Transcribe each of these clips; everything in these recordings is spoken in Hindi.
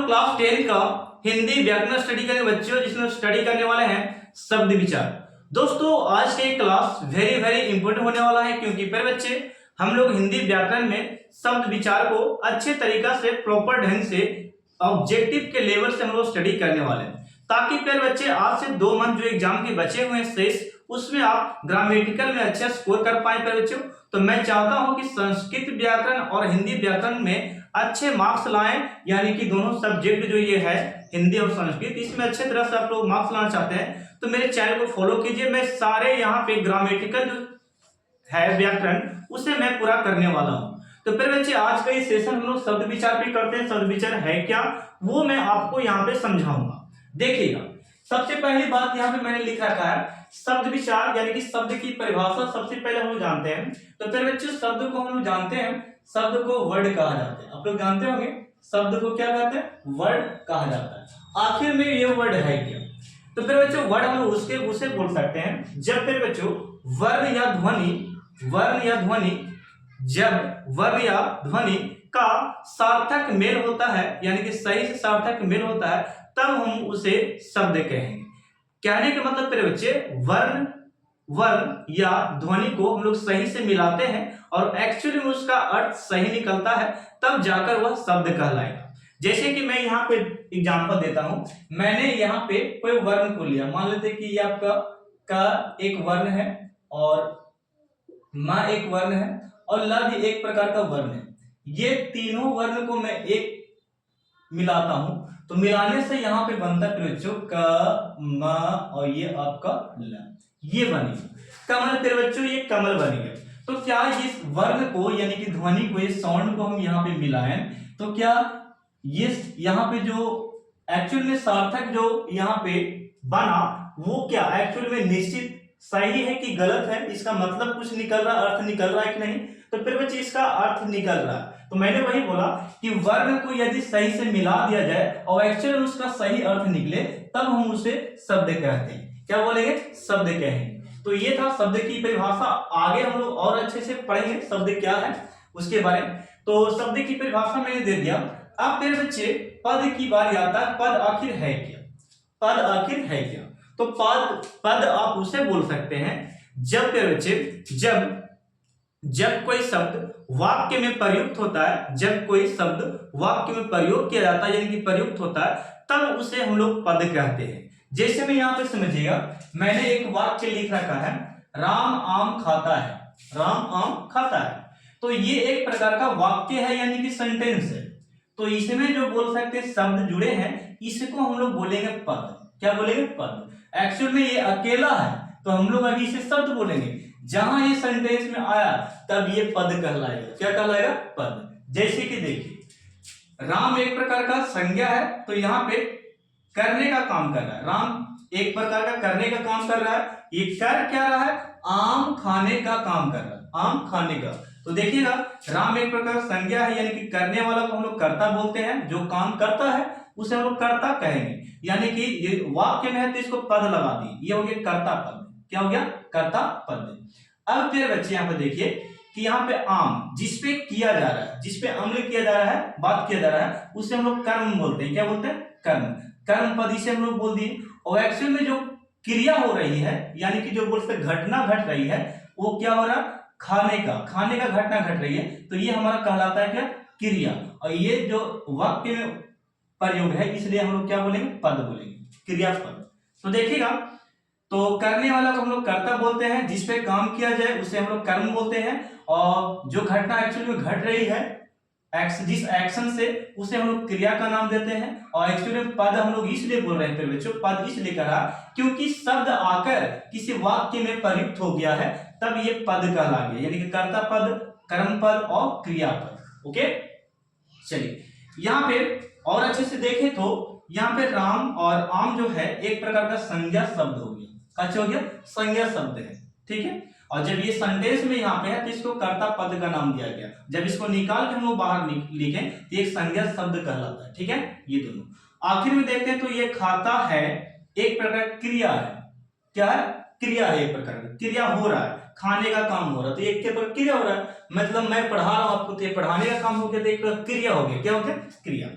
लोग क्लास 10 का हिंदी व्याकरण स्टडी करने बच्चों जिसमें स्टडी करने वाले हैं शब्द विचार। दोस्तों आज के क्लास वेरी वेरी इंपॉर्टेंट होने वाला है क्योंकि प्यारे बच्चे हम लोग हिंदी व्याकरण में शब्द विचार को अच्छे तरीका से प्रॉपर ढंग से ऑब्जेक्टिव के लेवल से हम लोग स्टडी करने वाले हैं ताकि प्यारे बच्चे आज से 2 मंथ जो एग्जाम के बचे हुए हैं शेष उसमें आप ग्रामेटिकल में अच्छा स्कोर कर पाए प्यारे बच्चों। तो मैं चाहता हूं कि संस्कृत व्याकरण और हिंदी व्याकरण में अच्छे मार्क्स लाएं, यानी कि दोनों सब्जेक्ट जो ये है हिंदी और संस्कृत इसमें अच्छे तरह से आप लोग मार्क्स लाना चाहते हैं तो मेरे चैनल को फॉलो कीजिए। मैं सारे यहाँ पे ग्रामेटिकल जो है व्याकरण उसे मैं पूरा करने वाला हूँ। तो फिर बच्चे आज का ये सेशन हम लोग शब्द विचार पे करते हैं। शब्द विचार है क्या वो मैं आपको यहाँ पे समझाऊंगा। देखिएगा सबसे पहली बात यहाँ पे मैंने लिख रखा है शब्द विचार यानी कि शब्द की परिभाषा सबसे पहले हम लोग जानते हैं। तो फिर बच्चे शब्द को हम लोग जानते हैं, शब्द को वर्ड कहा जाता है। आप लोग जानते होंगे शब्द को क्या कहते हैं, वर्ड कहा जाता है। आखिर में ये वर्ड है क्या, तो फिर बच्चों वर्ड हम लोग उसे बोल सकते हैं जब फिर बच्चों वर्ण या ध्वनि जब वर्ण या ध्वनि का सार्थक मेल होता है यानी कि सही से सार्थक मेल होता है तब हम उसे शब्द कहेंगे। कहने का मतलब मेरे बच्चे वर्ण या ध्वनि को हम लोग सही से मिलाते हैं और एक्चुअली में उसका अर्थ सही निकलता है तब जाकर वह शब्द कहलाएगा। जैसे कि मैं यहाँ पे एग्जांपल देता हूं, मैंने यहाँ पे कोई वर्ण को लिया, मान लेते कि ये आपका का एक वर्ण है और मा एक वर्ण है और ल भी एक प्रकार का वर्ण है। ये तीनों वर्ण को मैं एक मिलाता हूं तो मिलाने से यहाँ पे बनता है बच्चों क म और ये आपका ल, ये बनेगा कमल। फिर बच्चों ये कमल बनेगा। तो क्या इस वर्ण को यानी कि ध्वनि को इस साउंड को हम यहाँ पे मिलाएं तो क्या ये यहाँ पे जो एक्चुअल में सार्थक जो यहाँ पे बना वो क्या एक्चुअल में निश्चित सही है कि गलत है, इसका मतलब कुछ निकल रहा, अर्थ निकल रहा है कि नहीं। तो फिर बच्चे इसका अर्थ निकल रहा है। तो मैंने वही बोला कि वर्ण को यदि सही से मिला दिया जाए और एक्चुअली उसका सही अर्थ निकले तब हम उसे शब्द कहते हैं। क्या बोलेंगे, शब्द कहेंगे। तो ये था शब्द की परिभाषा। आगे हम लोग और अच्छे से पढ़ेंगे शब्द क्या है उसके बारे में। तो शब्द की परिभाषा मैंने दे दिया। अब मेरे बच्चे पद की बारी आता है। पद आखिर है क्या, पद आखिर है क्या। तो पद आप उसे बोल सकते हैं जब मेरे बच्चे जब कोई शब्द वाक्य में प्रयुक्त होता है, जब कोई शब्द वाक्य में प्रयोग किया जाता है यानी कि प्रयुक्त होता है तब उसे हम लोग पद कहते हैं। जैसे में यहाँ पे समझिएगा मैंने एक वाक्य लिख रखा है राम आम खाता है, राम आम खाता है। तो ये एक प्रकार का वाक्य है यानी कि सेंटेंस है। तो इसमें जो बोल सकते शब्द जुड़े हैं इसको हम लोग बोलेंगे पद। क्या बोलेंगे, पद। एक्चुअल में ये अकेला है तो हम लोग अभी इसे शब्द बोलेंगे। जहां ये सेंटेंस में आया तब ये पद कहलाएगा। क्या कहलाएगा, पद। जैसे कि देखिए राम एक प्रकार का संज्ञा है तो यहाँ पे करने का काम कर रहा है। राम एक प्रकार का करने का काम कर रहा है। ये कर क्या रहा है, आम खाने का काम कर रहा है, आम खाने का। तो देखिएगा राम एक प्रकार संज्ञा है यानी कि करने वाला को हम लोग कर्ता बोलते हैं, जो काम करता है उसे हम लोग कर्ता कहेंगे। यानी कि ये वाक्य में है तो इसको पद लगा दिए, ये हो गया कर्ता पद। क्या हो गया, कर्ता पद। अब फिर बच्चे यहाँ पे देखिए कि यहाँ पे आम जिसपे किया जा रहा है, जिसपे अमल किया जा रहा है, बात किया जा रहा है उसे हम लोग कर्म बोलते हैं। क्या बोलते हैं, कर्म। कर्म पद इसे हम लोग बोल दिए। और एक्चुअल में जो क्रिया हो रही है यानी कि जो बोलते घटना घट रही है वो क्या हो रहा है, खाने का घटना घट रही है तो ये हमारा कहलाता है क्या, क्रिया। और ये जो वाक्य में प्रयोग है इसलिए हम लोग क्या बोलेंगे, पद बोलेंगे, क्रियापद। तो देखिएगा तो करने वाला को हम लोग कर्ता बोलते हैं, जिसपे काम किया जाए उसे हम लोग कर्म बोलते हैं। और जो घटना एक्चुअली में घट रही है जिस एक्शन से उसे हम लोग क्रिया का नाम देते हैं। और एक्चुअली पद हम लोग इसलिए बोल रहे हैं बच्चों, पद इसलिए कहा क्योंकि शब्द आकर किसी वाक्य में प्रयुक्त हो गया है तब ये पद कहला गया यानी कि कर्ता पद, कर्म पद और क्रियापद। ओके चलिए यहाँ पे और अच्छे से देखें तो यहाँ पे राम और आम जो है एक प्रकार का संज्ञा शब्द हो गया। अच्छा हो गया, संज्ञा शब्द है, ठीक है। और जब ये सेंटेंस में यहाँ पे है तो इसको कर्ता पद का नाम दिया गया। जब इसको निकाल के हम लोग बाहर लिखें तो एक संज्ञा शब्द कहलाता है, ठीक है। ये दोनों आखिर में देखते हैं तो ये खाता है एक प्रकार क्रिया है। क्या है, क्रिया है, एक प्रकार की क्रिया हो रहा है, खाने का काम हो रहा है तो एक के पर क्रिया हो रहा है। मतलब मैं पढ़ा रहा हूं आपको तो ये पढ़ाने का काम हो गया तो एक क्रिया हो गया। क्या हो गया, क्रिया।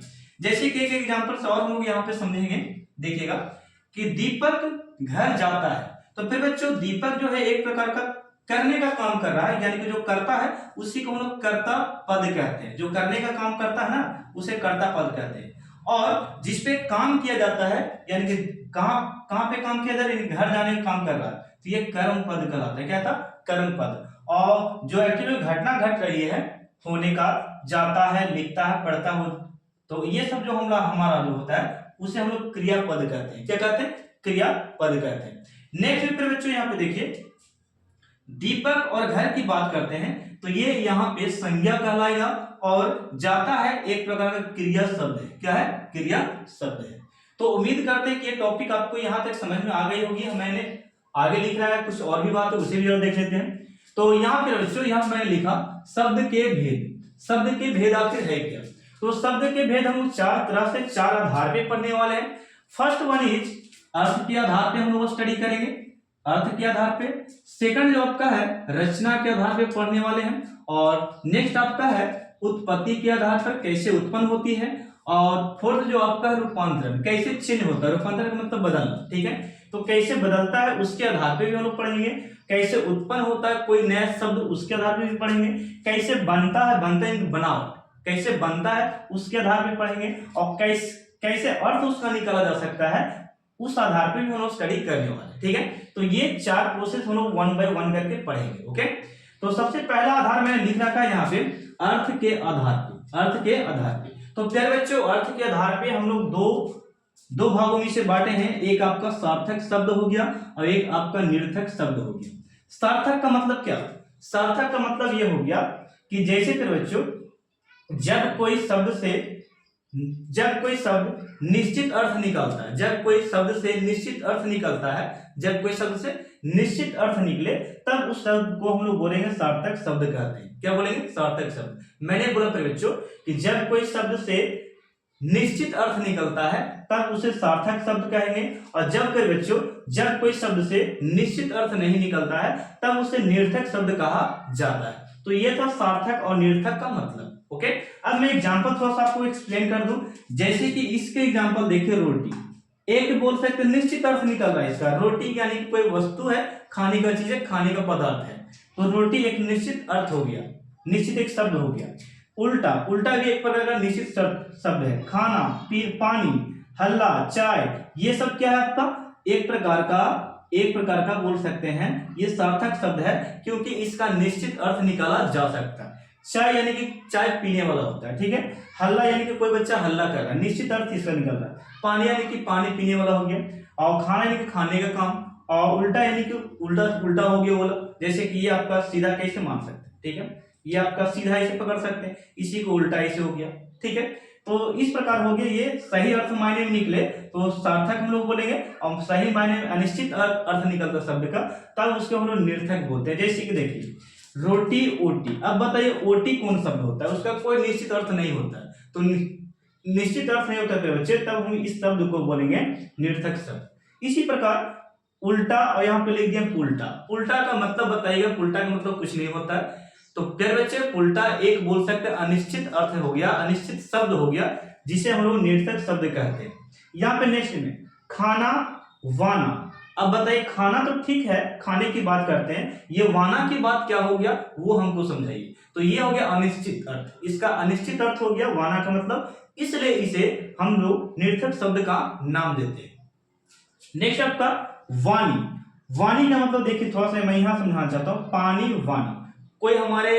जैसे कि एक एग्जांपल से और हम लोग यहाँ पे समझेंगे, देखिएगा कि दीपक घर जाता है। तो फिर बच्चों दीपक जो है एक प्रकार का करने का काम कर रहा है, यानी कि जो करता है उसी को हम लोग कर्ता पद कहते हैं। जो करने का काम करता है ना उसे कर्ता पद कहते हैं। और जिसपे काम किया जाता है, यानी कि कहाँ कहाँ पे काम किया जा रहा है, घर जाने का काम कर रहा है, तो ये कर्म पद कहलाता है। क्या था? कर्म पद। और जो एक्चुअली घटना घट रही है, होने का, जाता है, लिखता है, पढ़ता हो, तो ये सब जो हमारा जो होता है उसे हम लोग क्रियापद कहते हैं। क्या कहते हैं? क्रियापद कहते हैं। नेक्स्ट फिर बच्चों यहाँ पे देखिए, दीपक और घर की बात करते हैं तो ये यहाँ पे संज्ञा कहलाएगा, और जाता है एक प्रकार का क्रिया शब्द है। क्या है? क्रिया शब्द है। तो उम्मीद करते हैं कि ये टॉपिक आपको यहाँ तक समझ में आ गई होगी। मैंने आगे लिख रहा है कुछ और भी बात है, उसे भी और देख लेते हैं। तो यहाँ पे बच्चों यहाँ मैंने लिखा शब्द के भेद। शब्द के भेद आखिर है क्या? तो शब्द के भेद हम चार तरह से, चार आधार पे पढ़ने वाले हैं। फर्स्ट वन इज अर्थ के आधार पे हम लोग स्टडी करेंगे, अर्थ के आधार पे। सेकंड जो आपका है रचना के आधार पे पढ़ने वाले हैं, और नेक्स्ट आपका है उत्पत्ति के आधार पर कैसे उत्पन्न होती है, और फोर्थ जो आपका है रूपांतरण, कैसे चेंज होता है। रूपांतरण का मतलब बदलना, ठीक है? तो कैसे बदलता है उसके आधार पे भी हम लोग पढ़ेंगे। कैसे उत्पन्न होता है कोई नया शब्द, उसके आधार पे भी पढ़ेंगे। कैसे बनता है, बनता है बनावट, कैसे बनता है उसके आधार पे पढ़ेंगे। और कैसे अर्थ उसका निकाला जा सकता है उस आधार पे भी हम लोग स्टडी करने वाले, ठीक है? तो ये चार प्रोसेस हम लोग वन बाय वन करके पढ़ेंगे। ओके, तो सबसे पहला आधार मैंने लिख रखा है यहाँ पे अर्थ के आधार पे। अर्थ के आधार पे तो प्यारे बच्चों अर्थ के आधार पे हम लोग दो भागों में से बांटे हैं। एक आपका सार्थक शब्द हो गया और एक आपका निरर्थक शब्द हो गया। सार्थक का मतलब क्या? सार्थक का मतलब ये हो गया कि जैसे प्यारे बच्चों जब कोई शब्द निश्चित अर्थ निकलता है, जब कोई शब्द से निश्चित अर्थ निकलता है, जब कोई शब्द से निश्चित अर्थ निकले तब उस शब्द को हम लोग बोलेंगे सार्थक शब्द कहते हैं। क्या बोलेंगे? सार्थक शब्द। मैंने बोला प्यारे बच्चों कि जब कोई शब्द से निश्चित अर्थ निकलता है तब उसे सार्थक शब्द कहेंगे, और जब प्यारे बच्चों जब कोई शब्द से निश्चित अर्थ नहीं निकलता है तब उसे निरर्थक शब्द कहा जाता है। तो ये था सार्थक और निरर्थक का मतलब। ओके, अब मैं एग्जांपल थोड़ा सा आपको एक्सप्लेन कर दूं। जैसे कि इसके एग्जांपल देखिए, रोटी। एक बोल सकते निश्चित अर्थ निकल रहा है इसका। रोटी यानी कि कोई वस्तु है, खाने का चीज है, खाने का पदार्थ है, तो रोटी एक निश्चित अर्थ हो गया, निश्चित एक शब्द हो गया। उल्टा, उल्टा भी एक प्रकार का निश्चित शब्द है। खाना, पानी, हल्ला, चाय, ये सब क्या है आपका एक प्रकार का बोल सकते हैं ये सार्थक शब्द है, क्योंकि इसका निश्चित अर्थ निकाला जा सकता है। चाय यानी कि चाय पीने वाला होता है, ठीक है? हल्ला यानी कि कोई बच्चा हल्ला कर रहा है, निश्चित अर्थ इसका निकल रहा है। पानी यानी कि पानी पीने वाला हो गया, और खाना यानी कि खाने का काम, और उल्टा यानी कि उल्टा हो गया बोला। जैसे कि ये आपका सीधा कैसे मान सकते हैं, ठीक है? ये आपका सीधा ऐसे पकड़ सकते हैं, इसी को उल्टा ऐसे हो गया, ठीक है? तो इस प्रकार हो गया। ये सही अर्थ मायने में निकले तो सार्थक हम लोग बोलेंगे, और सही मायने में अनिश्चित अर्थ निकलता शब्द का तब उसको हम लोग निरर्थक बोलते हैं। जैसे कि देखिए रोटी, ओटी। अब बताइए ओटी कौन शब्द होता है? उसका कोई निश्चित अर्थ नहीं होता है, तो निश्चित अर्थ नहीं होता है बच्चे, तब हम इस शब्द को बोलेंगे निरर्थक शब्द। इसी प्रकार उल्टा, और यहाँ पे लिख दिया उल्टा। उल्टा का मतलब बताइएगा। उल्टा का मतलब कुछ नहीं होता है, तो प्यारे बच्चे उल्टा एक बोल सकते हैं अनिश्चित अर्थ हो गया, अनिश्चित शब्द हो गया, जिसे हम लोग निरर्थक शब्द कहते हैं। यहाँ पे नेक्स्ट में खाना, वाना। अब बताइए खाना तो ठीक है, खाने की बात करते हैं, ये वाना की बात क्या हो गया वो हमको समझाइए। तो ये हो गया अनिश्चित अर्थ, इसका अनिश्चित अर्थ हो गया वाना का मतलब, इसलिए इसे हम लोग निरर्थक शब्द का नाम देते हैं। नेक्स्ट आपका वाणी। वाणी का मतलब देखिए थोड़ा सा मैं यहाँ समझाना चाहता हूँ। पानी, वाणी। कोई हमारे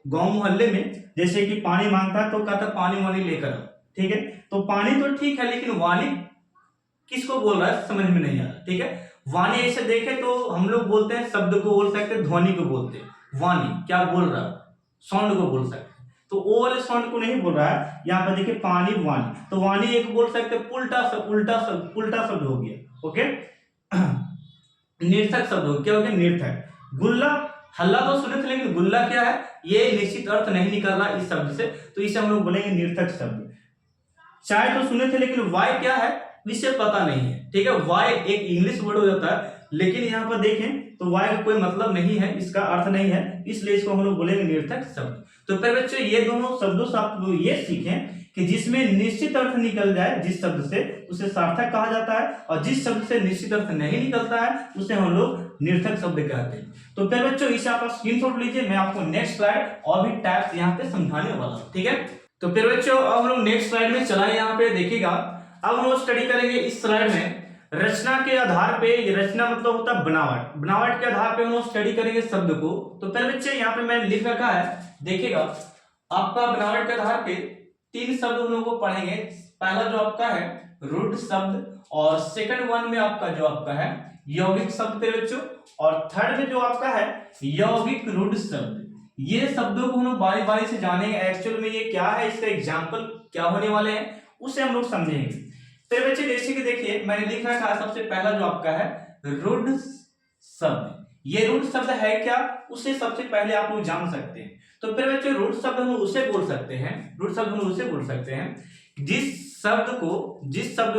गांव मोहल्ले में जैसे कि पानी मांगता है तो कहता पानी वानी लेकर आओ, ठीक है? तो पानी तो ठीक है, लेकिन वाणी किसको बोल रहा है समझ में नहीं आ रहा, ठीक है? वाणी ऐसे देखे तो हम लोग बोलते हैं, शब्द को बोल सकते हैं, ध्वनि को बोलते हैं। वाणी क्या बोल रहा है? साउंड को बोल सकते हैं, तो ओ वाले साउंड को नहीं बोल रहा है। यहाँ पर देखिए पानी, वाणी। तो वाणी एक बोल सकते हैं, उल्टा शब्द हो गया। ओके, निरर्थक शब्द हो क्या हो गया? निरर्थक। गुल्ला, हल्ला तो सुने थे, लेकिन गुल्ला क्या है? ये निश्चित अर्थ नहीं निकल रहा इस शब्द से, तो इसे हम लोग बोलेंगे निरर्थक शब्द। चाय तो सुने थे, लेकिन वाय क्या है इससे पता नहीं है, ठीक है? वाय एक इंग्लिश वर्ड हो जाता है, लेकिन यहाँ पर देखें तो वाय का कोई मतलब नहीं है, इसका अर्थ नहीं है, इसलिए इसको हम लोग बोलेंगे निरर्थक शब्द। तो फिर बच्चों ये दोनों शब्दों से आप लोग ये सीखें कि जिसमें निश्चित अर्थ निकल जाए जिस शब्द से, उसे सार्थक कहा जाता है, और जिस शब्द से निश्चित अर्थ नहीं निकलता है उसे हम लोग निर्थक शब्द कहते हैं। तो फिर बच्चों इसे आप स्क्रीनशॉट लीजिए, मैं आपको नेक्स्ट स्लाइड और भी टाइप्स यहाँ पे समझाने वाला हूँ, ठीक है। तो फिर बच्चों अब हम लोग नेक्स्ट स्लाइड में चलाएं, यहाँ पे देखिएगा। अब हम लोग स्टडी करेंगे इस स्लाइड में रचना के आधार पे, रचना मतलब होता है बनावट, बनावट के आधार पे हम लोग स्टडी करेंगे शब्द को। तो फिर बच्चे यहाँ पे मैंने लिख रखा है, देखिएगा आपका बनावट के आधार पे 3 शब्द हम लोग को पढ़ेंगे। पहला जो आपका है रूढ़ शब्द, और सेकंड वन में आपका जो आपका है यौगिक शब्द पे बच्चों, और थर्ड में जो आपका है यौगिक रूढ़ शब्द। ये शब्दों को हम लोग बारी बारी से जानेंगे, एक्चुअल में ये क्या है, इसका एग्जाम्पल क्या होने वाले हैं उसे हम लोग समझेंगे। फिर बच्चे जैसे कि देखिए मैंने लिख रखा है सबसे पहला जो आपका है रूढ़ शब्द। ये रूढ़ शब्द है क्या, उसे सबसे पहले आप लोग जान सकते हैं। तो फिर बच्चे रूढ़ शब्द हम उसे बोल सकते हैं, रूढ़ शब्द हम उसे बोल सकते हैं जिस शब्द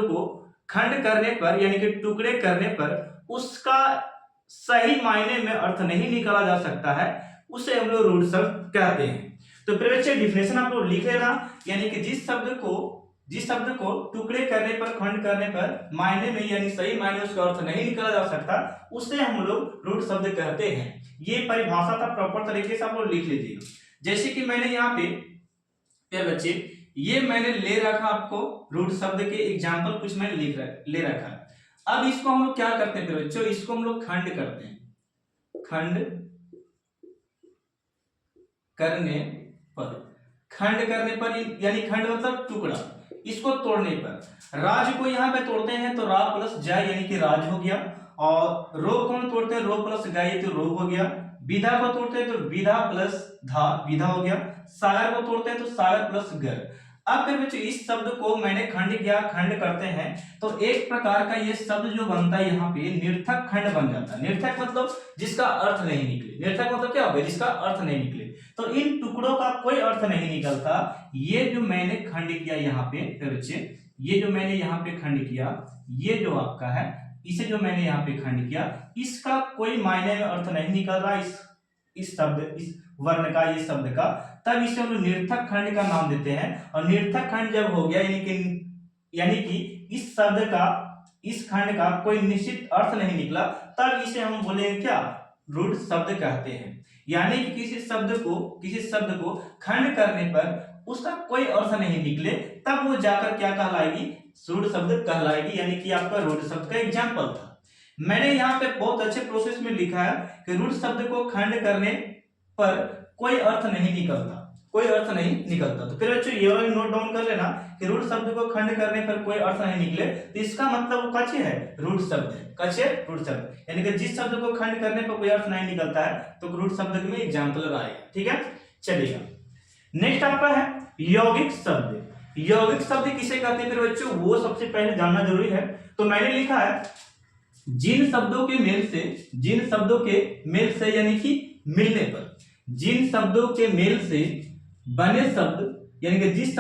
को खंड करने पर यानी कि टुकड़े करने पर उसका सही मायने में अर्थ नहीं निकाला जा सकता है, उसे हम लोग रूढ़ शब्द कहते हैं। तो फिर बच्चे डिफिनेशन आप लोग लिख लेना, यानी कि जिस शब्द को टुकड़े करने पर, खंड करने पर मायने में यानी सही मायने उसका अर्थ नहीं निकाला जा सकता, उसे हम लोग रूढ़ शब्द कहते हैं। ये परिभाषा था, प्रॉपर तरीके से आप लोग लिख लीजिएगा। जैसे कि मैंने यहाँ पे फिर बच्चे ये मैंने ले रखा आपको रूढ़ शब्द के एग्जाम्पल कुछ मैंने ले रखा है। अब इसको हम लोग क्या करते हैं फिर बच्चों, इसको हम लोग खंड करते हैं। खंड करने पर यानी खंड मतलब टुकड़ा, इसको तोड़ने पर राज को यहाँ पे तोड़ते हैं तो रा प्लस जा यानी कि राज हो गया, और रो को हम तोड़ते हैं रो प्लस गाय तो रो हो गया, विधा को तोड़ते हैं तो विधा प्लस धा विधा हो गया, सागर को तोड़ते हैं तो सागर प्लस गर। अब फिर बच्चों इस शब्द को मैंने खंड किया, खंड करते हैं तो एक प्रकार का ये शब्द जो बनता है यहाँ पे निर्थक खंड बन जाता है। निर्थक मतलब जिसका अर्थ नहीं निकले, निर्थक मतलब क्या होगा, जिसका अर्थ नहीं निकले। तो इन टुकड़ों का कोई अर्थ नहीं निकलता। ये जो मैंने खंड किया यहाँ पे फिर बच्चे, ये जो मैंने यहाँ पे खंड किया, ये जो आपका है इसे जो मैंने यहाँ पे खंड किया, इसका कोई मायने में अर्थ नहीं निकल रहा इस शब्द, इस वर्ण का, ये शब्द का, तब इसे हम लोग निर्थक खंड का नाम देते हैं। और निर्थक खंड जब हो गया यानी कि इस शब्द का, इस खंड का कोई निश्चित अर्थ नहीं निकला, तब इसे हम बोलेंगे क्या, रूढ़ शब्द कहते हैं। यानी कि किसी शब्द को खंड करने पर उसका कोई अर्थ नहीं निकले, तब वो जाकर क्या कहलाएगी, रूढ़ शब्द कहलाएगी, यानी कि आपका रूढ़ शब्द का एग्जाम्पल था। मैंने यहाँ पे बहुत अच्छे प्रोसेस में लिखा है कि रूढ़ शब्द को खंड करने पर कोई अर्थ नहीं निकलता, कोई अर्थ नहीं निकलता। तो फिर बच्चों ये वाला नोट डाउन कर लेना कि रूढ़ शब्द को खंड करने पर कोई अर्थ नहीं निकले, तो इसका मतलब वो कच्चे है रूढ़ शब्द है, कच्चे रूढ़ शब्द, यानी कि जिस शब्द को खंड करने पर कोई अर्थ नहीं निकलता है तो रूढ़ शब्द में एग्जाम्पल आएगा, ठीक है। चलिएगा नेक्स्ट आपका है यौगिक शब्द। यौगिक शब्द किसे कहते हैं फिर बच्चों, वो सबसे पहले जानना जरूरी है। तो मैंने लिखा है जिन शब्दों के मेल से यानी कि मिलने पर, जिन शब्दों के मेल से बने शब्द, यानी कि जिस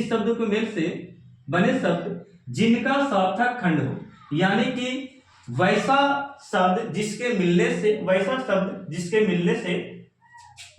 शब्दों के मेल से बने शब्द जिनका सार्थक खंड हो, यानी कि वैसा शब्द जिसके मिलने से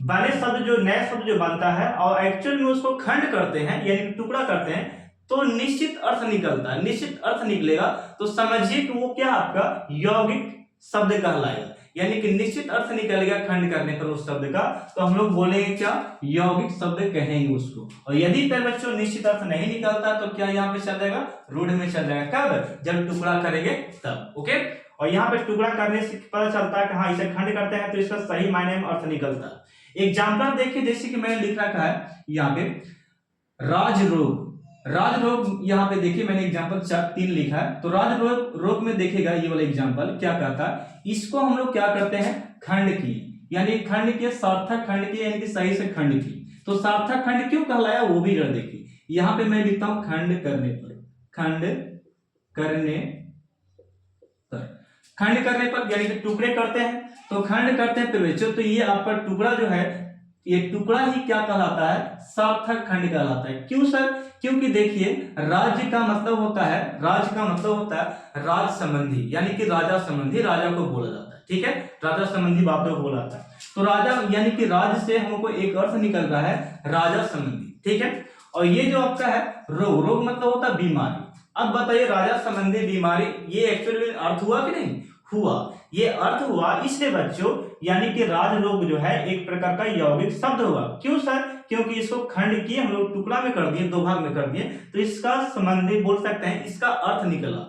बने शब्द, जो नया शब्द जो बनता है और एक्चुअल में उसको खंड करते हैं यानी टुकड़ा करते हैं, तो निश्चित अर्थ निकलता है। निश्चित अर्थ निकलेगा तो समझिए कि वो क्या आपका यौगिक शब्द कहलाएगा, यानी कि निश्चित अर्थ निकलेगा खंड करने पर उस शब्द का, तो हम लोग बोलेंगे क्या, यौगिक शब्द कहेंगे उसको। और यदि फिर बच्चों निश्चित अर्थ नहीं निकलता तो क्या यहाँ पे चल जाएगा, रूढ़ में चल जाएगा। कब, जब टुकड़ा करेंगे तब, ओके। और यहाँ पे टुकड़ा करने से पता चलता है कि हाँ इसे खंड करते हैं तो इसका सही मायने में अर्थ निकलता है। एग्जाम्पल देखिए, जैसे कि मैंने लिख रखा है यहाँ पे राजरोग। राजरोग यहाँ पे देखिए मैंने एग्जाम्पल 3 लिखा है। तो राजरोग में देखिएगा ये वाला एग्जाम्पल क्या कहता है, इसको हम लोग क्या करते हैं, खंड किए, यानी खंड किए, सार्थक खंड किए, यानी कि सही से खंड की। तो सार्थक खंड क्यों कहलाया वो भी जरा देखिए, यहाँ पे मैं लिखता हूं खंड करने पर, खंड करने पर यानी कि टुकड़े करते हैं, तो खंड करते हैं प्रवेश। तो ये आपका टुकड़ा जो है, ये टुकड़ा ही क्या कहलाता है, सार्थक खंड कहलाता है। क्यों सर, क्योंकि देखिए राज्य का मतलब होता है राज संबंधी, यानी कि राजा संबंधी, राजा को बोला जाता है, ठीक है, राजा संबंधी बातों को बोला जाता है। तो राजा यानी कि राज से हमको एक अर्थ निकल रहा है राजा संबंधी, ठीक है। और ये जो आपका है रोग, रोग मतलब होता है बीमारी। अब बताइए राजा संबंधी बीमारी, ये एक्चुअली अर्थ हुआ कि नहीं हुआ? ये अर्थ हुआ इसलिए बच्चों, यानी कि राज रोग जो है एक प्रकार का यौगिक शब्द हुआ। क्यों सर? क्योंकि इसको खंड किए हम लोग, टुकड़ा में कर दिए, दो भाग में कर दिए, तो इसका संबंधी बोल सकते हैं, इसका अर्थ निकला,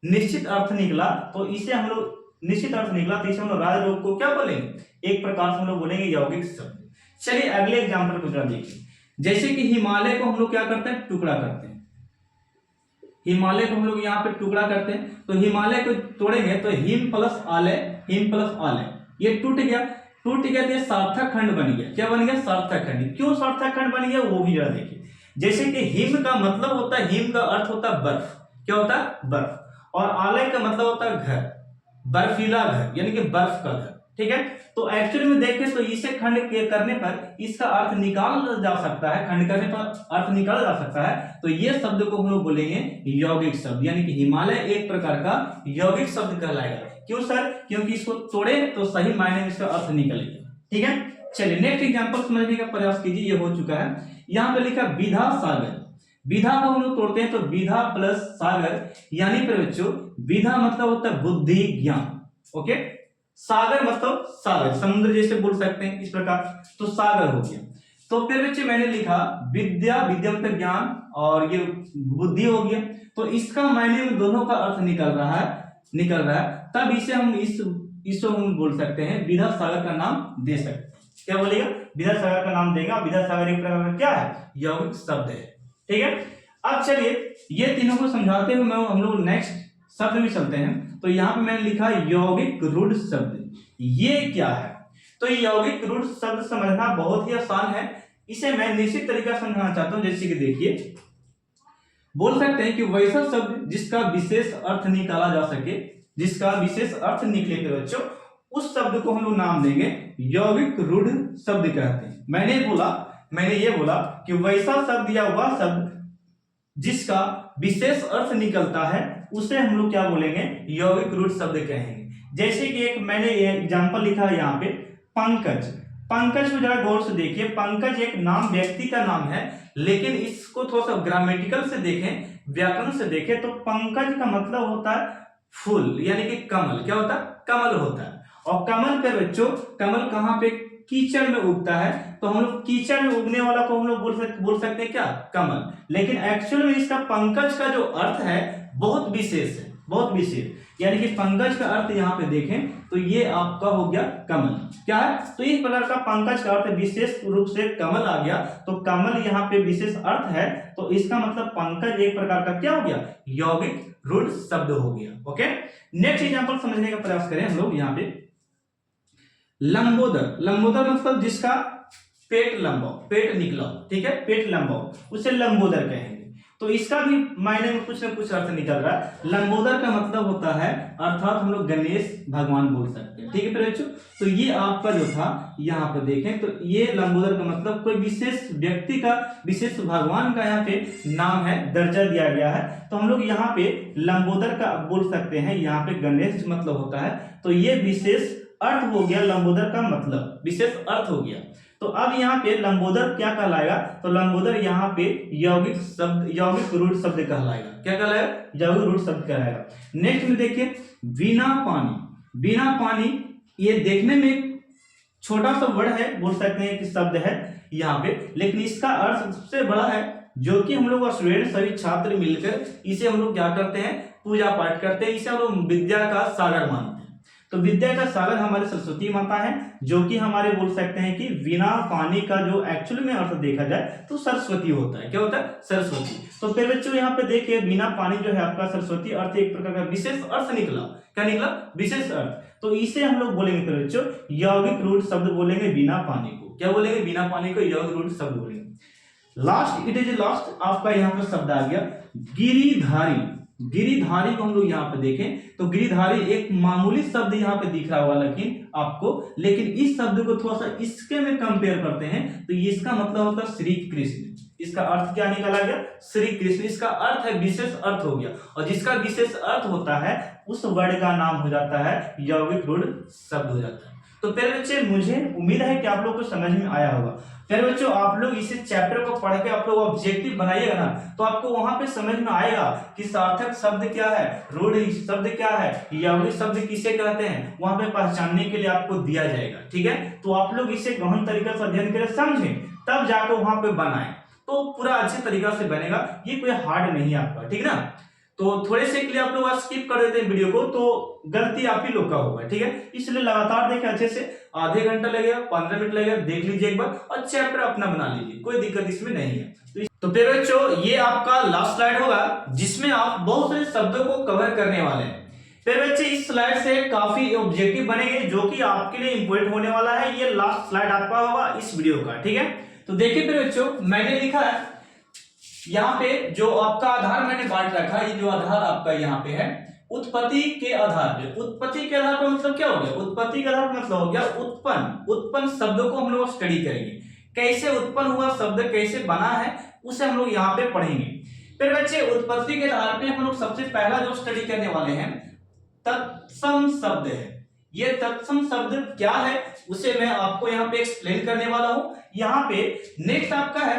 निश्चित अर्थ निकला, तो इसे हम लोग निश्चित अर्थ निकला, तो इसे हम लोग राज रोग को क्या बोलेंगे? एक प्रकार से हम लोग बोलेंगे यौगिक शब्द। चलिए अगले एग्जाम्पल को जरा देखिए। जैसे कि हिमालय को हम लोग क्या करते हैं? टुकड़ा करते हैं। हिमालय को हम लोग यहाँ पे टुकड़ा करते हैं, तो हिमालय को तोड़ेंगे तो हिम प्लस आलय, हिम प्लस आलय, ये टूट गया, टूट गया तो ये सार्थक खंड बन गया। क्या बन गया? सार्थक खंड। क्यों सार्थक खंड बन गया वो भी जरा देखिए। जैसे कि हिम का मतलब होता है, हिम का अर्थ होता है बर्फ, क्या होता है? बर्फ। और आलय का मतलब होता है घर, बर्फीला घर, यानी कि बर्फ का घर, ठीक है। तो एक्चुअली में देखें तो इसे खंड करने पर इसका अर्थ निकाला जा सकता है, खंड करने पर अर्थ निकाला जा सकता है, तो ये शब्द को हम लोग बोलेंगे यौगिक शब्द, यानी कि हिमालय एक प्रकार का यौगिक शब्द कहलाएगा। क्यों सर? क्योंकि इसको तोड़े तो सही मायने में इसका अर्थ निकलेगा, ठीक है। चलिए नेक्स्ट एग्जांपल समझने का प्रयास कीजिए। ये हो चुका है, यहाँ पे लिखा विधा सागर। विधा को हम लोग तोड़ते हैं तो विधा प्लस सागर, यानी पर बच्चों विधा मतलब होता है बुद्धि ज्ञान, ओके। सागर मतलब सागर, समुद्र जैसे बोल सकते हैं इस प्रकार, तो सागर हो गया। तो फिर बच्चे मैंने लिखा विद्या, विद्या मतलब ज्ञान, और ये बुद्धि हो गया, तो इसका मायने में दोनों का अर्थ निकल रहा है, तब इसे हम इसको हम बोल सकते हैं विधा सागर का नाम दे सकते हैं। क्या बोलेगा? विधा सागर का नाम देगा। विधा सागर एक प्रकार का क्या है? यौगिक शब्द है, ठीक है। अब चलिए ये तीनों को समझाते हुए हम लोग नेक्स्ट शब्द में चलते हैं। तो यहाँ पे मैंने लिखा यौगिक रूढ़ शब्द, ये क्या है? तो यौगिक रूढ़ शब्द समझना बहुत ही आसान है, इसे मैं निश्चित तरीका से समझाना चाहता हूं। जैसे कि देखिए, बोल सकते हैं कि वैसा शब्द जिसका विशेष अर्थ निकाला जा सके, जिसका विशेष अर्थ निकले थे बच्चों, उस शब्द को हम लोग नाम देंगे यौगिक रूढ़ शब्द कहते हैं। मैंने ये बोला कि वैसा शब्द या वह शब्द जिसका विशेष अर्थ निकलता है उसे हम लोग क्या बोलेंगे? यौगिक रूढ़ शब्द कहेंगे। जैसे कि एक मैंने एग्जांपल लिखा है यहाँ पे, पंकज। पंकज को जरा गौर से देखिए, पंकज एक नाम, व्यक्ति का नाम है, लेकिन इसको थोड़ा सा ग्रामेटिकल से देखें, व्याकरण से देखें, तो पंकज का मतलब होता है फूल, यानी कि कमल। क्या होता है? कमल होता है। और कमल पे बच्चों, कमल कहाँ पे? कीचड़ में उगता है, तो हम लोग कीचड़ में उगने वाला को हम लोग बोल सकते हैं क्या? कमल। लेकिन एक्चुअल में इसका पंकज का जो अर्थ है बहुत विशेष है, बहुत विशेष, यानी कि पंकज का अर्थ यहाँ पे देखें तो ये आपका हो गया कमल। क्या है? तो इस प्रकार का पंकज का अर्थ विशेष रूप से कमल आ गया, तो कमल यहाँ पे विशेष अर्थ है, तो इसका मतलब पंकज एक प्रकार का क्या हो गया? यौगिक रूढ़ शब्द हो गया, ओके। नेक्स्ट एग्जांपल समझने का प्रयास करें हम लोग। यहाँ पे लंबोदर, लंबोदर मतलब जिसका पेट लंबा, पेट निकला, ठीक है, पेट लंबा, उसे लंबोदर कहेंगे। तो इसका भी मायने में कुछ ना कुछ अर्थ निकल रहा है। लंबोदर का मतलब होता है, अर्थात हम लोग गणेश भगवान बोल सकते हैं, ठीक है बच्चों। तो ये आपका जो था यहाँ पे देखें तो ये लंबोदर का मतलब कोई विशेष व्यक्ति का, विशेष भगवान का यहाँ पे नाम है, दर्जा दिया गया है, तो हम लोग यहाँ पे लंबोदर का बोल सकते हैं। यहाँ पे गणेश मतलब होता है, तो ये विशेष अर्थ हो गया, लंबोदर का मतलब विशेष अर्थ हो गया। तो अब यहाँ पे लंबोदर क्या कहलाएगा? तो लंबोदर यहाँ पे यौगिक शब्द, यौगिक रूढ़ शब्द कहलाएगा। क्या कहलाएगा? यौगिक रूढ़ शब्द कहलाएगा। नेक्स्ट में देखिए बिना पानी। बिना पानी ये देखने में छोटा सा वर्ड है, बोल सकते हैं कि शब्द है यहाँ पे, लेकिन इसका अर्थ सबसे बड़ा है, जो कि हम लोग स्टूडेंट सभी छात्र मिलकर इसे हम लोग क्या करते हैं? पूजा पाठ करते हैं। इसे हम लोग विद्या का सागर मानते हैं। तो विद्या का सागर हमारे सरस्वती माता है, जो कि हमारे बोल सकते हैं कि बिना पानी का जो एक्चुअल में अर्थ देखा जाए तो सरस्वती होता है। क्या होता है? सरस्वती। तो फिर बच्चों यहाँ पे देखिए बिना पानी जो है आपका सरस्वती अर्थ एक प्रकार का विशेष अर्थ निकला। क्या निकला? विशेष अर्थ। तो इसे हम लोग बोलेंगे फिर बच्चों यौगिक रूढ़ शब्द बोलेंगे बिना पानी को। क्या बोलेंगे? बिना पानी को यौगिक रूढ़ शब्द बोलेंगे। लास्ट, इट इज लास्ट आपका यहाँ पर शब्द आ गया गिरिधारी। गिरिधारी को हम लोग यहाँ पे देखें तो गिरिधारी एक मामूली शब्द यहाँ पे दिख रहा होगा लेकिन इस शब्द को थोड़ा सा इसके में कंपेयर करते हैं तो इसका मतलब होता है श्री कृष्ण। इसका अर्थ क्या निकाला गया? श्री कृष्ण। इसका अर्थ है, विशेष अर्थ हो गया, और जिसका विशेष अर्थ होता है उस वर्ड का नाम हो जाता है यौगिक रूढ़ शब्द हो जाता है। तो पहले बच्चे मुझे उम्मीद है कि आप लोग को समझ में आया होगा। फिर बच्चों आप लोग इसे चैप्टर को पढ़ के आप लोग ऑब्जेक्टिव बनाइएगा ना, तो आपको वहां पे समझ में आएगा कि सार्थक शब्द क्या है, रूढ़ शब्द क्या है, यौगिक शब्द किसे कहते हैं, वहां पे पहचानने के लिए आपको दिया जाएगा। ठीक है, तो आप लोग इसे गहन तरीके से अध्ययन करें, समझें, तब जाकर वहां पे बनाएं, तो पूरा अच्छे तरीका से बनेगा। ये कोई हार्ड नहीं है आपका, ठीक ना। तो थोड़े से के लिए आप लोग स्किप कर देते हैं वीडियो को, तो गलती आप ही लोग का होगा। ठीक है, इसलिए लगातार देखें अच्छे से, आधे घंटा लगेगा, 15 मिनट लगेगा, देख लीजिए एक बार और चैप्टर अपना बना लीजिए, कोई दिक्कत इसमें नहीं है। तो फिर बच्चों ये आपका लास्ट स्लाइड होगा जिसमें आप बहुत सारे शब्दों को कवर करने वाले हैं। फिर बच्चे इस स्लाइड से काफी ऑब्जेक्टिव बनेंगे जो कि आपके लिए इंपॉर्टेंट होने वाला है। ये लास्ट स्लाइड आपका होगा इस वीडियो का। ठीक है, तो देखिए फिर बच्चों मैंने लिखा है यहाँ पे जो आपका आधार मैंने बांट रखा है, ये जो आधार आपका यहाँ पे है उत्पत्ति के आधार पे। उत्पत्ति के आधार पर मतलब क्या हो गया, उत्पत्ति के आधार पर मतलब हो गया उत्पन्न शब्दों को हम लोग स्टडी करेंगे, कैसे उत्पन्न हुआ शब्द, कैसे बना है, उसे हम लोग यहाँ पे पढ़ेंगे। फिर बच्चे उत्पत्ति के आधार पे हम लोग सबसे पहला जो स्टडी करने वाले हैं तत्सम शब्द है। ये तत्सम शब्द क्या है उसे मैं आपको यहाँ पे एक्सप्लेन करने वाला हूं। यहाँ पे नेक्स्ट आपका है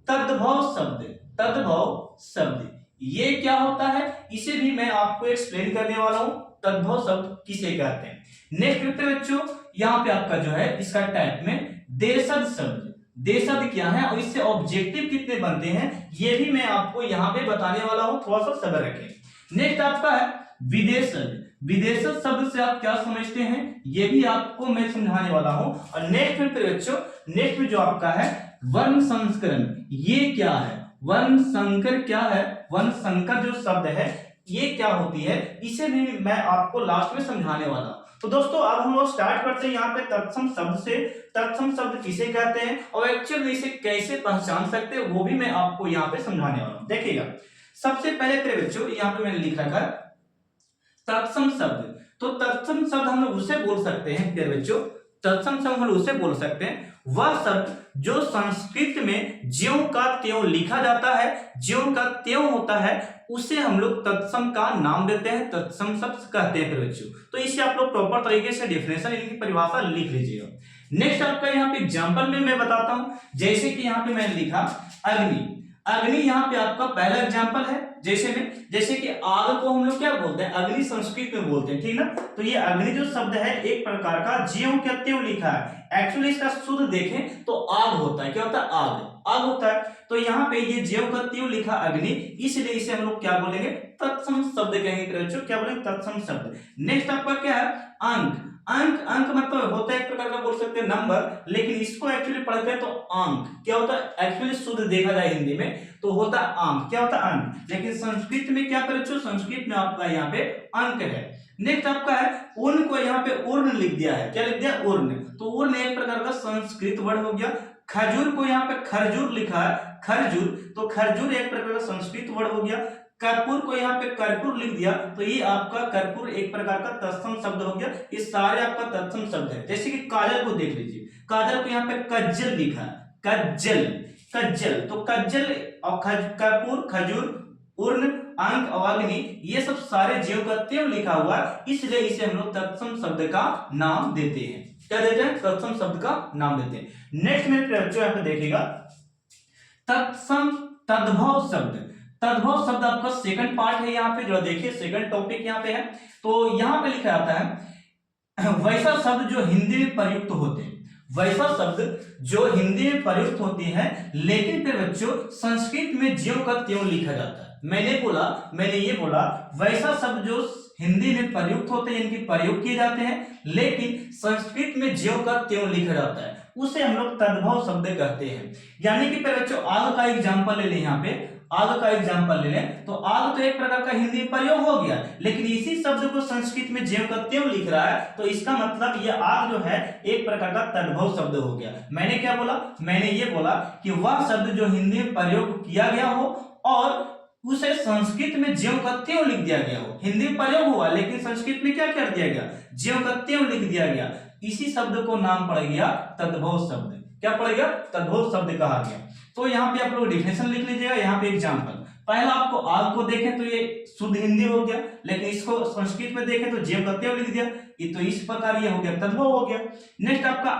तद्भव शब्द। तद्भव शब्द ये क्या होता है इसे भी मैं आपको एक्सप्लेन करने वाला हूं, तद्भव शब्द किसे कहते हैं। नेक्स्ट बच्चों यहाँ पे आपका जो है इसका टाइप में देशज शब्द। देशज क्या है और इससे ऑब्जेक्टिव कितने बनते हैं ये भी मैं आपको यहाँ पे बताने वाला हूं, थोड़ा सा सब्र रखें। नेक्स्ट आपका है विदेशज। विदेशज शब्द से आप क्या समझते हैं ये भी आपको मैं समझाने वाला हूं। और नेक्स्ट बच्चों नेक्स्ट में जो आपका है वर्ण संस्करण, ये क्या है, वर्ण संकर क्या है, वर्ण संकर जो शब्द है ये क्या होती है, इसे भी मैं आपको लास्ट में समझाने वाला हूं। तो दोस्तों अब हम लोग स्टार्ट करते हैं यहाँ पे तत्सम शब्द से। तत्सम शब्द किसे कहते हैं और एक्चुअली इसे कैसे पहचान सकते हैं वो भी मैं आपको यहाँ पे समझाने वाला हूं। देखिएगा सबसे पहले प्रिय बच्चों यहाँ पे मैंने लिख रखा है तत्सम शब्द। तो तत्सम शब्द हम लोग उसे बोल सकते हैं प्रिय बच्चों, तत्सम शब्द हम उसे बोल सकते हैं वह शब्द जो संस्कृत में ज्यों का त्यों लिखा जाता है, ज्यों का त्यों होता है, उसे हम लोग तत्सम का नाम देते हैं, तत्सम शब्द कहते हैं बच्चों। तो इसे आप लोग प्रॉपर तरीके से डेफिनेशन इनकी परिभाषा लिख लीजिएगा। नेक्स्ट आपका यहाँ पे एग्जांपल में मैं बताता हूं, जैसे कि यहाँ पे मैंने लिखा अग्नि। अग्नि यहाँ पे आपका पहला एग्जांपल है। जैसे कि आग को हम लोग क्या बोलते हैं, अग्नि संस्कृत में बोलते हैं, ठीक ना। तो ये अग्नि जो शब्द है एक प्रकार का ज्यों का त्यों लिखा है, एक्चुअली इसका शुद्ध देखें तो आग होता है। क्या होता है, आग होता है। तो यहाँ पे ये ज्यों का त्यों लिखा अग्नि, इसलिए इसे हम लोग क्या बोलेंगे, तत्सम शब्द कहेंगे बच्चों। क्या बोलेंगे, तत्सम शब्द। नेक्स्ट आपका क्या है, अंक। अंक मतलब होता है एक प्रकार का बोल सकते हैं नंबर, लेकिन इसको एक्चुअली पढ़ते हैं तो अंक क्या होता है, एक्चुअली शुद्ध देखा जाए हिंदी में तो होता है अंक। क्या होता है, अंक। लेकिन संस्कृत में क्या करें बच्चों, संस्कृत में आपका यहाँ पे अंक है। नेक्स्ट आपका है उर्ण को यहाँ पे उर्ण लिख दिया है। क्या लिख दिया, उर्ण। तो उर्ण एक प्रकार का संस्कृत वर्ड हो गया। खजूर को यहाँ पे खरजूर लिखा है, खरजूर, तो खरजूर एक प्रकार का संस्कृत वर्ड हो गया। कर्पूर को यहाँ पे कर्पूर लिख दिया तो ये आपका कर्पूर एक प्रकार का तत्सम शब्द हो गया। ये सारे आपका तत्सम शब्द है। जैसे कि काजल को देख लीजिए, काजल को यहाँ पे कज्जल लिखा है, कज्जल, कज्जल। तो कज्जल और कर्पूर, खजूर, उर्ण, अंक और अग्नि ये सब सारे ज्यों का त्यों लिखा हुआ है, इसलिए इसे हम लोग तत्सम शब्द का नाम देते हैं। क्या देते हैं, तत्सम शब्द का नाम देते हैं। नेक्स्ट में बच्चों यहाँ पे देखिएगा तत्सम तद्भव शब्द। तद्भव शब्द आपका सेकंड पार्ट है यहाँ पे, जो देखिए सेकंड टॉपिक यहाँ पे है। तो यहाँ पे लिखा जाता है वैसा शब्द जो हिंदी में प्रयुक्त होते हैं, वैसा शब्द जो हिंदी में प्रयुक्त होती है लेकिन फिर बच्चों संस्कृत में ज्यों का त्यों लिखा जाता है। मैंने ये बोला वैसा शब्द जो हिंदी में प्रयुक्त होते हैं, इनके प्रयोग किए जाते हैं लेकिन संस्कृत में ज्यों का त्यों लिखा जाता है, उसे हम लोग तद्भव शब्द कहते हैं। यानी कि फिर बच्चों आग का एग्जाम्पल ले लें, यहाँ पे आग का एग्जाम्पल ले लें तो आग तो एक प्रकार का हिंदी में प्रयोग हो गया, लेकिन इसी शब्द को संस्कृत में ज्यों का त्यों लिख रहा है, तो इसका मतलब ये आग जो है एक प्रकार का तद्भव शब्द हो गया। मैंने क्या बोला, मैंने ये बोला कि वह शब्द जो हिंदी में प्रयोग किया गया हो और उसे संस्कृत में ज्यों का त्यों लिख दिया गया हो। हिंदी में प्रयोग हुआ लेकिन संस्कृत में क्या कर दिया गया, ज्यों का त्यों लिख दिया गया, इसी शब्द को नाम पड़ गया तद्भव शब्द। क्या पड़ गया, तद्भव शब्द कहा गया। तो यहाँ पे आप लोग डिफिनेशन लिख लीजिएगा। यहाँ पे एग्जांपल, पहला आपको आग को देखें तो ये शुद्ध हिंदी हो गया, लेकिन इसको संस्कृत में देखें तो ज्यों का त्यों लिख दिया, ये तो इस प्रकार ये हो गया, तद्भव हो गया। नेक्स्ट आपका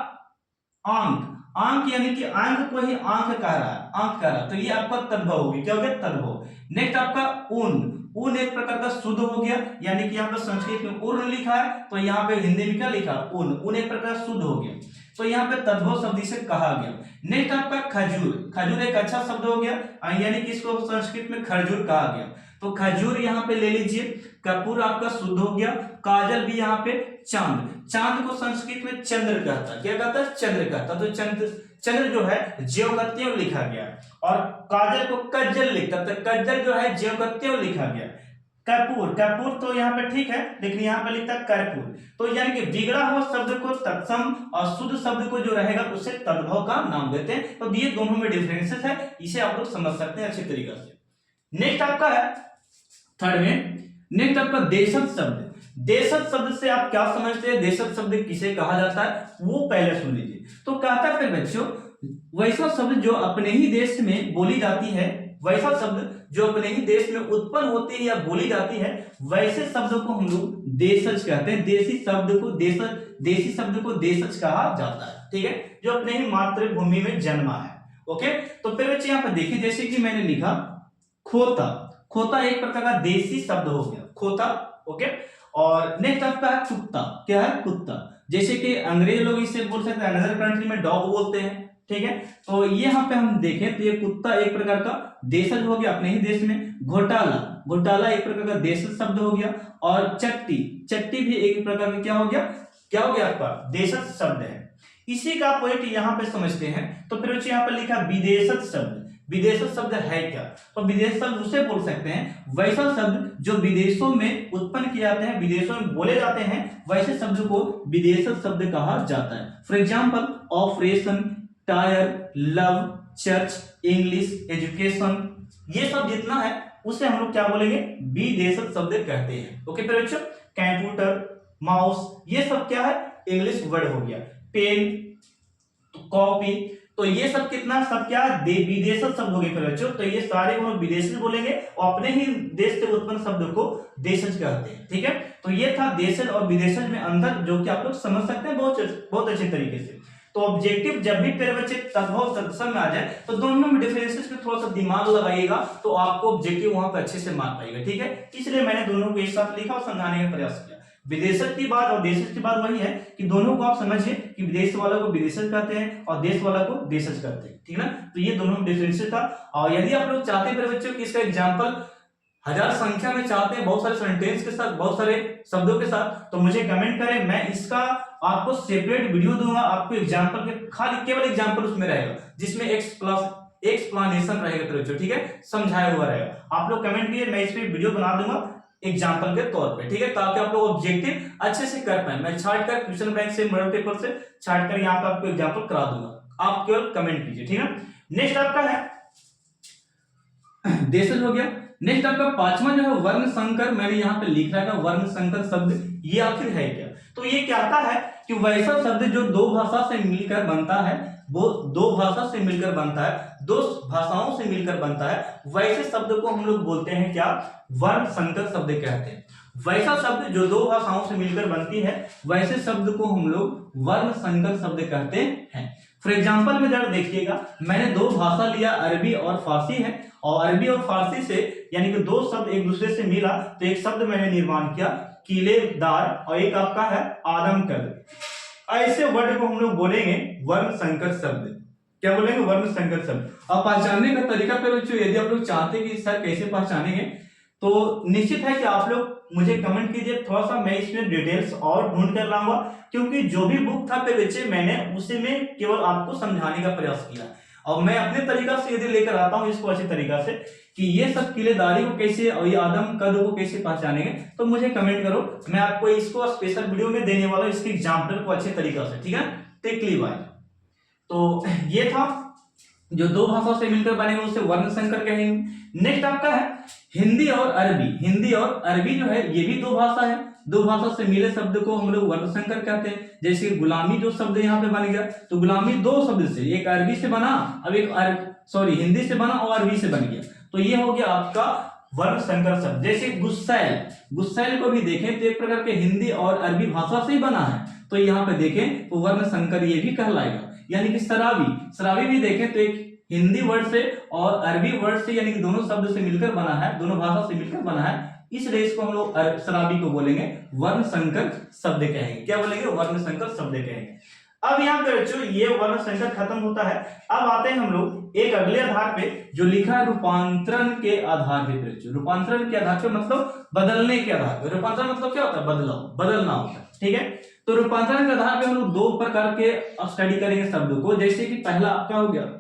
अंक। आंख यानी कि आंख को ही आंख कह रहा है, आंख कह रहा है, तो ये आपका तद्भव होगी, क्या हो गया तद्भव। नेक्स्ट आपका ऊन, ऊन एक प्रकार का शुद्ध हो गया, यानी कि यहाँ पे संस्कृत में उर्न लिखा है तो यहाँ पे हिंदी में क्या लिखा ऊन, ऊन एक प्रकार शुद्ध हो गया, तो यहाँ पे तद्भव शब्द से कहा गया। नेक्स्ट आपका खजूर, खजूर एक अच्छा शब्द हो गया, यानी कि इसको संस्कृत में खरजूर कहा गया, तो खजूर यहाँ पे ले लीजिए। कपूर आपका शुद्ध हो गया। काजल भी यहाँ पे चांद, चांद को संस्कृत में चंद्र कहता है, क्या कहता है चंद्र कहता है, तो चंद्र, चंद्र जो है ज्यों लिखा गया, और काजल को कज्जल लिखता है, तो कज्जल जो है ज्यों लिखा गया। कर्पूर, कर्पूर तो यहाँ पे ठीक है, लेकिन यहाँ पे लिखता है कर्पूर, तो यानी कि बिगड़ा हुआ शब्द को तत्सम और शुद्ध शब्द को जो रहेगा उसे तद्भव का नाम देते हैं। तो ये दोनों में डिफरेंसेस है, इसे आप लोग समझ सकते हैं अच्छी तरीके से। नेक्स्ट आपका है थर्ड में, नेक्स्ट आपका देशज शब्द। देशज शब्द से आप क्या समझते हैं, देशज शब्द किसे कहा जाता है वो पहले सुन लीजिए। तो कहता है बच्चों, वैसा शब्द जो अपने ही देश में बोली जाती है, वैसा शब्द जो अपने ही देश में उत्पन्न होती है या बोली जाती है, वैसे शब्द को हम लोग देशज कहते हैं। देशी शब्द को देशज, देशी शब्द को देशज कहा जाता है, ठीक है, जो अपने ही मातृभूमि में जन्मा है। ओके, तो फिर बच्चे यहाँ पर देखिए, जैसे कि मैंने लिखा खोता, खोता एक प्रकार का देशी शब्द हो गया खोता। ओके, और नेक्स्ट आपका है कुत्ता, क्या है कुत्ता, जैसे कि अंग्रेज लोग इसे बोल सकते हैं, अनदर कंट्री में डॉग बोलते हैं, ठीक है। तो यहाँ पे हम देखें तो ये कुत्ता एक प्रकार का देशज हो गया अपने ही देश में। घोटाला, घोटाला एक प्रकार का देशज शब्द हो गया। और चट्टी, चट्टी भी एक प्रकार का क्या हो गया, क्या हो गया आपका देशज शब्द है। इसी का पॉइंट यहाँ पे समझते हैं, तो फिर यहाँ पे लिखा विदेशज शब्द। विदेशज शब्द है क्या, तो विदेश शब्द उसे बोल सकते हैं वैसा शब्द जो विदेशों में उत्पन्न किए जाते हैं, विदेशों में बोले जाते हैं, वैसे शब्द को विदेशज शब्द कहा जाता है। For example operation, tyre, love, church, English, education, ये सब जितना है उसे हम लोग क्या बोलेंगे विदेशज शब्द कहते हैं। ओके फिर बच्चों, कंप्यूटर, माउस, ये सब क्या है इंग्लिश वर्ड हो गया। पेन, कॉपी, तो ये सब कितना सब क्या विदेशज शब्द हो गए फिर बच्चों, तो ये सारे को विदेशज बोलेंगे और अपने ही देश से उत्पन्न शब्द को देशज कहते हैं, ठीक है। तो ये था देशज और विदेशज में अंतर, जो कि आप लोग समझ सकते हैं बहुत अच्छे तरीके से। तो ऑब्जेक्टिव जब भी मेरे बच्चे तद्भव तत्सम में आ जाए तो दोनों में डिफरेंसेस पे थोड़ा सा दिमाग लगाइएगा, तो आपको ऑब्जेक्टिव वहां पे अच्छे से मार पाएगा, ठीक है। इसलिए मैंने दोनों को एक साथ लिखा और समझाने का प्रयास किया। विदेशज की बात और देशज की बात वही है कि दोनों को आप समझिए कि विदेश वाला को विदेशज कहते हैं और देश वाला को देशज कहते हैं, ठीक है ना। तो ये दोनों डिफरेंसेस था। और यदि आप लोग चाहते हैं बच्चों कि इसका एग्जांपल हजार संख्या में चाहते हैं, बहुत सारे सेंटेंस के साथ, बहुत सारे शब्दों के साथ, तो मुझे कमेंट करें, मैं इसका आपको सेपरेट वीडियो दूंगा। आपको एग्जांपल के खाली केवल एग्जांपल उसमें रहेगा, जिसमें एक्सप्लेनेशन रहेगा बच्चों, ठीक है, समझाया हुआ रहेगा। आप लोग कमेंट किए, मैं इस पे वीडियो बना दूंगा एग्जाम्पल के तौर पे, ठीक है, ताकि आप लोग ऑब्जेक्टिव अच्छे से कर पाए। मैं छाट कर क्वेश्चन बैंक से, मॉडल पेपर से छाट कर यहाँ पे आपको एग्जाम्पल करा दूंगा, आप केवल कमेंट कीजिए, ठीक है। नेक्स्ट आपका है देशज हो गया। नेक्स्ट आपका पांचवा जो है वर्ण संकर, मैंने यहाँ पे लिख रखा वर्ण संकर शब्द, ये आखिर है क्या, तो ये कहता है कि वैसा शब्द जो दो भाषा से मिलकर बनता है, वो दो भाषा से मिलकर बनता है, दो भाषाओं से मिलकर बनता है, वैसे शब्द को हम लोग बोलते हैं क्या वर्ण संकर शब्द कहते हैं। वैसा शब्द जो दो भाषाओं से मिलकर बनती है, वैसे शब्द को हम लोग वर्ण संकर शब्द कहते हैं। फॉर एग्जाम्पल में जरा देखिएगा, मैंने दो भाषा लिया, अरबी और फारसी है, और अरबी और फारसी से यानी कि दो शब्द एक दूसरे से मिला तो एक शब्द मैंने निर्माण किया किलेदार, और एक आपका है आदमकद। ऐसे वर्ड को हम लोग बोलेंगे वर्ण संकर शब्द। क्या बोलेंगे वर्ण संकर शब्द। अब पहचानने का तरीका पे बच्चों, यदि आप लोग चाहते हैं कि सर कैसे पहचानेंगे, तो निश्चित है कि आप लोग मुझे कमेंट कीजिए, थोड़ा सा मैं इसमें डिटेल्स और ढूंढ कर लाऊंगा, क्योंकि जो भी बुक था पे बच्चे मैंने उसी में केवल आपको समझाने का प्रयास किया, और मैं अपने तरीका से यदि लेकर आता हूं इसको अच्छे तरीका से कि ये सब किलेदारी को कैसे और ये आदम कद को कैसे पहचानेंगे, तो मुझे कमेंट करो, मैं आपको इसको स्पेशल वीडियो में देने वाला हूं, इसके एग्जाम्पल को अच्छे तरीका से, ठीक है, टेक्ली वाइज। तो ये था जो दो भाषा से मिलकर बनेगा उसे वर्ण संकर कहेंगे। नेक्स्ट आपका है हिंदी और अरबी। हिंदी और अरबी जो है ये भी दो भाषा है, दो भाषा से मिले शब्द को हम लोग वर्ण संकर कहते हैं। जैसे गुलामी जो शब्द यहाँ पे बन गया, तो गुलामी दो शब्द से, एक अरबी से बना, अब एक हिंदी से बना और अरबी से बन गया, तो ये हो गया आपका वर्ण संकर शब्द। जैसे गुस्सैल, गुस्सैल को भी देखें तो एक प्रकार के हिंदी और अरबी भाषा से ही बना है, तो यहाँ पे देखें तो वर्ण संकर ये भी कहलाएगा। यानी कि शराबी। शराबी भी देखें तो एक हिंदी वर्ड से और अरबी वर्ड से यानी कि दोनों शब्द से मिलकर बना है, दोनों भाषा से मिलकर बना है, इसलिए इसको हम लोग शराबी को बोलेंगे वर्ण संकर शब्द कहेंगे। क्या बोलेंगे? वर्ण संकर शब्द कहेंगे। अब यहाँ पे बच्चों ये वर्ण संकर खत्म होता है। अब आते हैं हम लोग एक अगले आधार पे जो लिखा है रूपांतरण के आधार पे। बच्चों रूपांतरण के आधार पे मतलब बदलने के आधार पे। रूपांतरण मतलब क्या होता है? बदलाव, बदलना होता है। ठीक है, तो रूपांतरण के आधार पे हम लोग दो प्रकार के स्टडी करेंगे शब्दों को। जैसे कि पहला आपका हो गया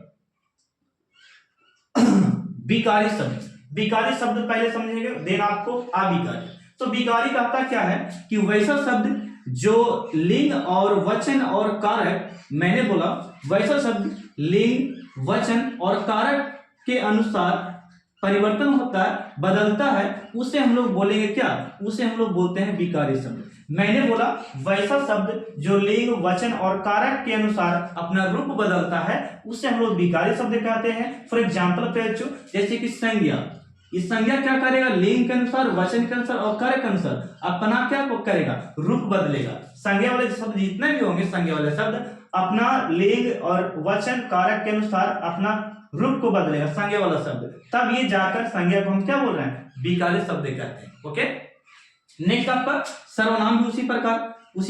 विकारी शब्द। विकारी शब्द पहले समझेंगे, देन आपको अविकारी। तो विकारी कहता क्या है कि वैसा शब्द जो लिंग और वचन और कारक, मैंने बोला वैसा शब्द लिंग वचन और कारक के अनुसार परिवर्तन होता है, बदलता है, उसे हम लोग बोलेंगे क्या? उसे हम लोग बोलते हैं विकारी शब्द। मैंने बोला वैसा शब्द जो लिंग वचन और कारक के अनुसार अपना रूप बदलता है, उसे हम लोग विकारी शब्द कहते हैं। फॉर एग्जाम्पल पे बच्चों जैसे कि संज्ञा, इस संज्ञा क्या करेगा? लिंग के अनुसार, वचन के अनुसार और कारक के अनुसार अपना क्या करेगा? रूप बदलेगा। संज्ञा वाले शब्द जितने भी होंगे, संज्ञा वाले शब्द अपना लिंग और वचन कारक के अनुसार अपना रूप को बदलेगा, संज्ञा वाला शब्द। तब ये जाकर संज्ञा को हम क्या बोल रहे हैं? विकारी शब्द कहते हैं। ओके, नेक्स्ट आपका सर्वनाम भी उसी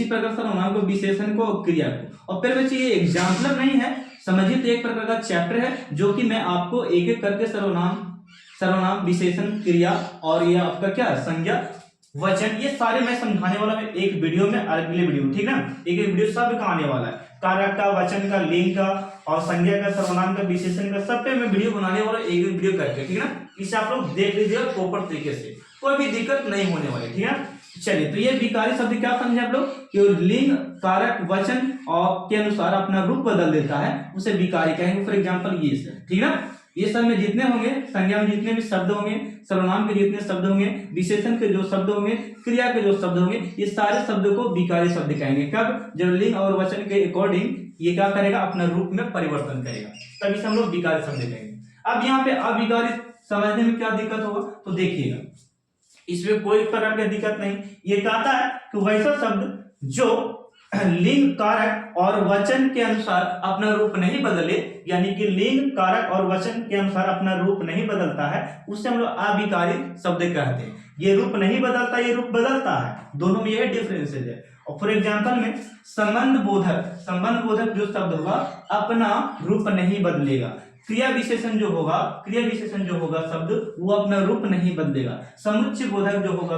प्रकार सर्वनाम को, विशेषण को, क्रिया को। और फिर बच्चे ये एग्जाम्पलर नहीं है, समझिए तो एक प्रकार का चैप्टर है जो कि मैं आपको एक एक करके सर्वनाम विशेषण क्रिया और ये आपका क्या संज्ञा वचन ये सारे मैं समझाने वाला हूं एक वीडियो में, अगले वीडियो, ठीक ना। एक एक वीडियो सब का आने वाला है, कारक का, वचन का, लिंग का और संज्ञा का, सर्वनाम का, विशेषण का, सब पे मैं वीडियो बनाने वाला एक एक वीडियो करके, ठीक ना। इसे आप लोग देख लीजिएगा प्रॉपर तरीके से, कोई भी दिक्कत नहीं होने वाली, ठीक है। चलिए, तो ये विकारी शब्द क्या समझे आप लोग कि लिंग, कारक, वचन और के अनुसार अपना रूप बदल देता है, उसे विकारी कहेंगे। फॉर एग्जांपल ये सब, ठीक ना। ये सब में जितने होंगे, संज्ञा में जितने भी शब्द होंगे, सर्वनाम के जितने शब्द होंगे, विशेषण के जो शब्द होंगे, क्रिया के जो शब्द होंगे, ये सारे शब्दों को विकारी शब्द कहेंगे। कब? जब लिंग और वचन के अकॉर्डिंग ये क्या करेगा? अपना रूप में परिवर्तन करेगा, तभी से हम लोग विकारी शब्द कहेंगे। अब यहाँ पे अविकारी समझने में क्या दिक्कत होगा तो देखिएगा, इसमें कोई प्रकार की दिक्कत नहीं। ये कहता है कि वैसा शब्द जो लिंग, कारक और वचन के अनुसार अपना रूप नहीं बदले, यानी कि लिंग, कारक और वचन के अनुसार अपना रूप नहीं बदलता है, उससे हम लोग अविकारी शब्द कहते हैं। ये रूप नहीं बदलता, ये रूप बदलता है, दोनों में यह डिफरेंस है। और फॉर एग्जांपल में संबंध बोधक जो शब्द होगा अपना रूप नहीं बदलेगा। क्रिया विशेषण जो होगा शब्द वो अपना रूप नहीं बदलेगा। समुच्चय बोधक जो होगा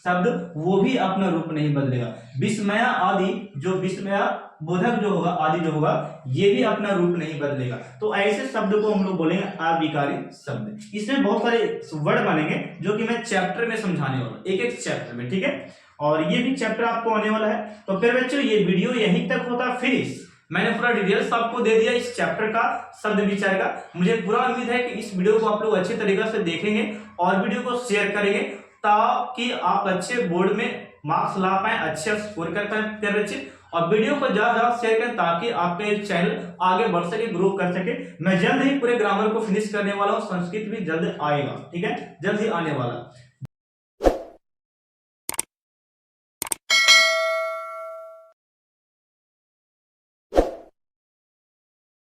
शब्द वो भी अपना रूप नहीं बदलेगा। विस्मया आदि जो विस्मया बोधक जो होगा, आदि जो होगा, ये भी अपना रूप नहीं बदलेगा। तो ऐसे शब्द को हम लोग बोलेंगे अविकारी शब्द। इसमें बहुत सारे वर्ड बनेंगे जो कि मैं चैप्टर में समझाने वाला हूं, एक एक चैप्टर में, ठीक है। और ये भी चैप्टर आपको आने वाला है। तो फिर बच्चों ये वीडियो यहीं तक होता फिनिश। मैंने पूरा डिटेल्स आपको दे दिया इस चैप्टर का, शब्द विचार का। मुझे पूरा उम्मीद है कि इस वीडियो को आप लोग अच्छे तरीके से देखेंगे और वीडियो को शेयर करेंगे ताकि आप अच्छे बोर्ड में मार्क्स ला पाए, अच्छे स्कोर कर पाए बच्चे। और वीडियो को ज्यादा शेयर करें ताकि आपके चैनल आगे बढ़ सके, ग्रो कर सके। मैं जल्द ही पूरे ग्रामर को फिनिश करने वाला हूँ, संस्कृत भी जल्द आएगा, ठीक है, जल्द ही आने वाला।